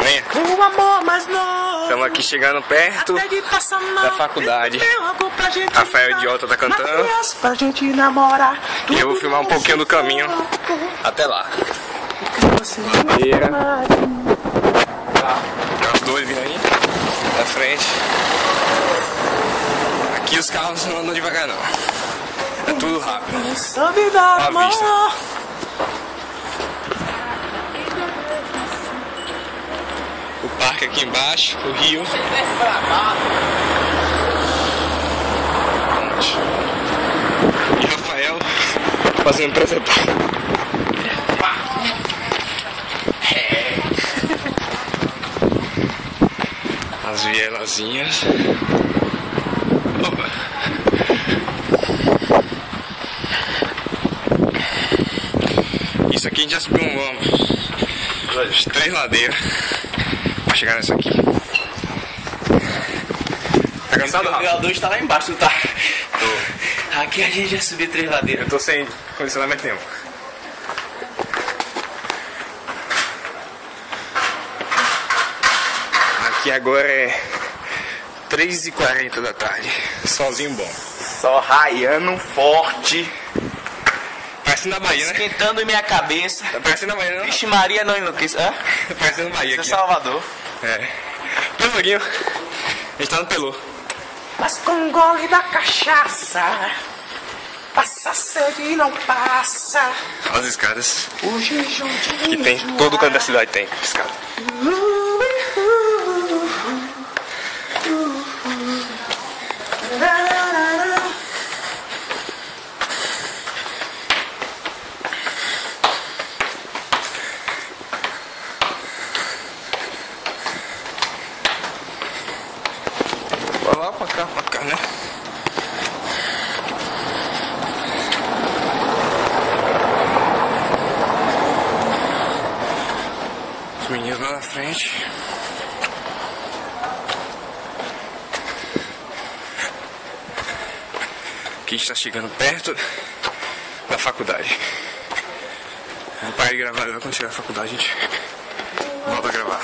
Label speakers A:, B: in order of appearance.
A: Venha. Estamos aqui chegando perto da faculdade. Rafael Idiota tá cantando. E eu vou filmar um pouquinho do caminho até lá. Bandeira. Tem os dois vindo aí na frente. Aqui os carros não andam devagar não. É tudo rápido. À vista. O parque aqui embaixo, o rio. E Rafael fazendo presepada. As vielazinhas. Opa. Isso aqui a gente já subiu umas 3 ladeiras pra chegar nessa aqui. Tá cansado, Rafa? O gradador está lá embaixo, tá? Tô. Aqui a gente já subiu 3 ladeiras. Eu tô sem condicionamento nenhum. Aqui agora é 3h40 da tarde. Solzinho bom.
B: Só raiando forte.
A: Parecendo na Bahia, né?
B: Esquentando minha cabeça.
A: Tá parecendo na Bahia, não?
B: Vixe Maria, não enlouqueça.
A: Tá parecendo na Bahia
B: Isso é
A: aqui.
B: Salvador.
A: É. Pelourinho. A gente tá no Pelô.
C: Mas com um gole da cachaça, passa sede e não passa.
A: Olha as escadas.
C: O jejum de
A: Que tem, todo canto da cidade tem escada. Vai lá pra cá, né? Os meninos lá na frente. Aqui está chegando perto da faculdade. Vou parar de gravar agora, quando chegar na faculdade a gente volta a gravar.